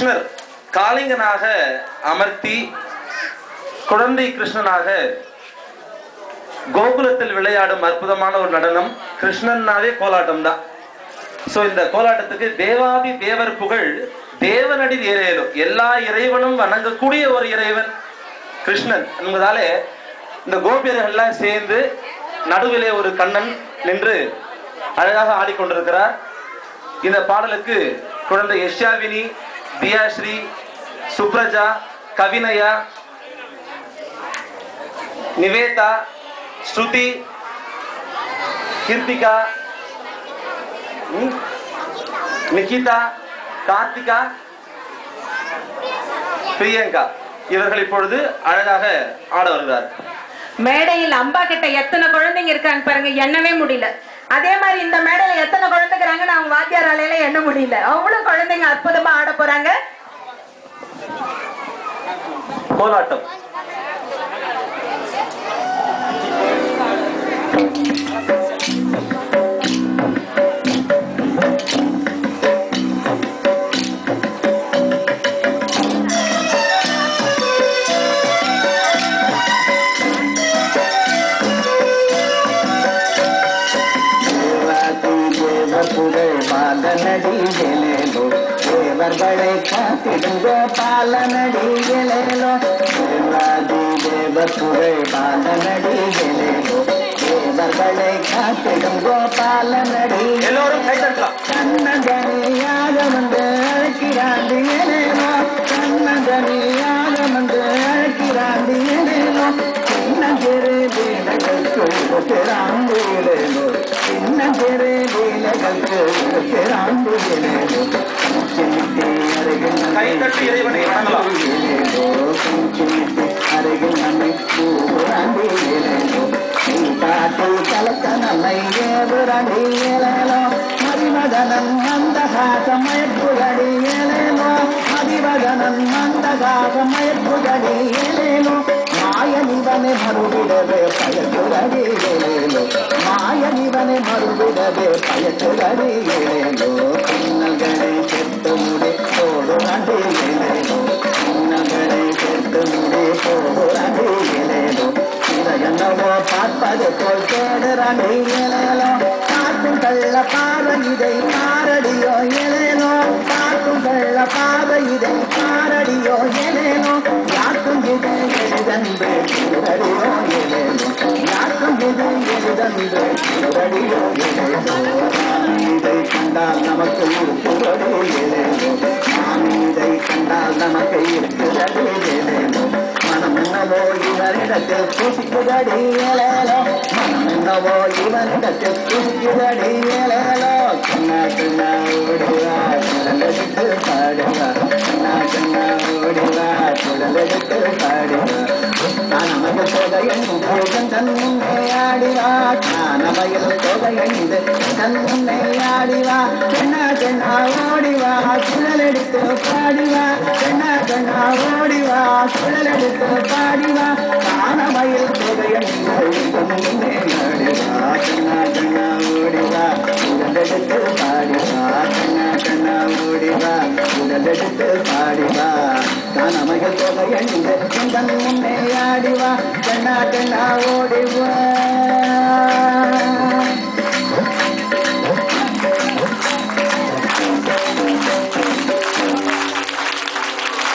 கிருஷ்ணர் காளிங்கனாக அமர்த்தி குழந்தை கிருஷ்ணனாக கோகுலத்தில் விளையாடும் அற்புதமான ஒரு நடனம். கிருஷ்ணன்னாவே கோலாட்டம் தான். சோ இந்த கோலாட்டத்துக்கு தேவாதி தேவர் புகழ் தேவனடி ஏறேலோ, எல்லா இறைவனும் வணங்கக்கூடிய ஒரு இறைவன் கிருஷ்ணன் என்பதாலே இந்த கோபியர்கள்லாம் சேர்ந்து நடுவிலே ஒரு கண்ணன் நின்று அழகாக ஆடிக்கொண்டிருக்கிறார். இந்த பாடலுக்கு குழந்தை யஷ்யாவினி, தியாஸ்ரீ, சுப்ரஜா, கவினயா, நிவேதா, ஸ்ருதி, கீர்த்திகா, நிகிதா, கார்த்திகா, பிரியங்கா இவர்கள் இப்பொழுது அழகாக ஆட வருகிறார். மேடையில் அம்பா கிட்ட எத்தனை குழந்தைங்க இருக்காங்க பாருங்க, எண்ணவே முடியல. அதே மாதிரி இந்த மேடையில எத்தனை குழந்தைங்கிறாங்கன்னு அவங்க வாத்தியார் ஆலையில எண்ண முடியல. அவ்வளவு குழந்தைங்க அற்புதமா ஆட போறாங்க. கோலாட்டம் தேவர்களை காத்திடும் கோபாலனடி எழேலோ, தேவாதி தேவர் புகழ் பாலனடி எழேலோ, தேவர்களை காத்திடும் கோபாலனடி எல்லோரும் கைதட்டலாம். கண்ணதனியாக வந்து அழைக்கிறாண்டி எழேலோ, கண்ணதனியாக வந்து அழைக்கிறாண்டி எழேலோ, சின்னஞ்சிறு வீரர்களுக்கு திராண்டு எழேலோ, சின்னஞ்சிறு வீரர்களுக்கு திராண்டு எழேலோ, கைதட்டி இறைவனை வணங்கலாம். அருகில் நம்மை கூறாண்டி எழேலோ, காட்டில் கலக்க நம்மை ஏவுறாண்டி எழேலோ, மதிவதனன் மந்தகாசம் மயக்குதடி எழேலோ, மதிவதனன் மந்தகாசம் மயக்குதடி எழேலோ, மாயனிவனை மறுவிடவே பயக்குதடி எழேலோ, மாயனிவனை மறுவிடவே பயக்குதடி எழேலோ, பின்னல்களை செத்து முடி போடுறாண்டி எழேலோ, பின்னல்களை செத்து முடி போடுறாண்டி எழேலோ, என்னவோ பார்ப்பது போல் தேடுறாண்டி எழேலோ, பார்க்கும் கள்ள பார்வை இதை மாரடியோ எழேலோ, பார்க்கும் கள்ள பார்வை இதை மாரடியோ எழேலோ, யாக்கும் இது எளிதன்று திருவடியோ எழேலோ, யாக்கும் இது எளிதன்று திருவடியோ எழேலோ, இதை கண்டால் நமக்கு இருக்கிறது எழேலோ, இதை கண்டால் நமக்கு இருக்கிறது எழேலோ, மனம் என்னவோ இவரிடத்தில் பூசிக்குதடி எழேலோ, மனம் என்னவோ இவரிடத்தில் பூசிக்குதடி எழேலோ, கண்ணா கண்ணா ஓடிவா குழலெடுத்து பாடுவா, கண்ணா கண்ணா ஓடிவா குழலெடுத்து பாடுவா, நமக்கு தொகையண்டு தன்னை ஆடிவா, நமயில் தொகையண்டு தன்னை ஆடிவா, கண்ணா கண்ணா ஓடிவா குழலெடுத்து பாடிவா, கண்ணா கண்ணா ஓடிவா குழலெடுத்து பாடிவா, நமயில் தொகையண்டு தன்னை ஆடிவா, கண்ணா கண்ணா ஓடிவா குழலெடுத்து பாடிவா, கண்ணா கண்ணா ஓடிவா குழலெடுத்து பாடிவா, நமயில் தொகையண்டு தன் முன்னே ஆடிவா, கண்ணா கண்ணா ஓடிவா.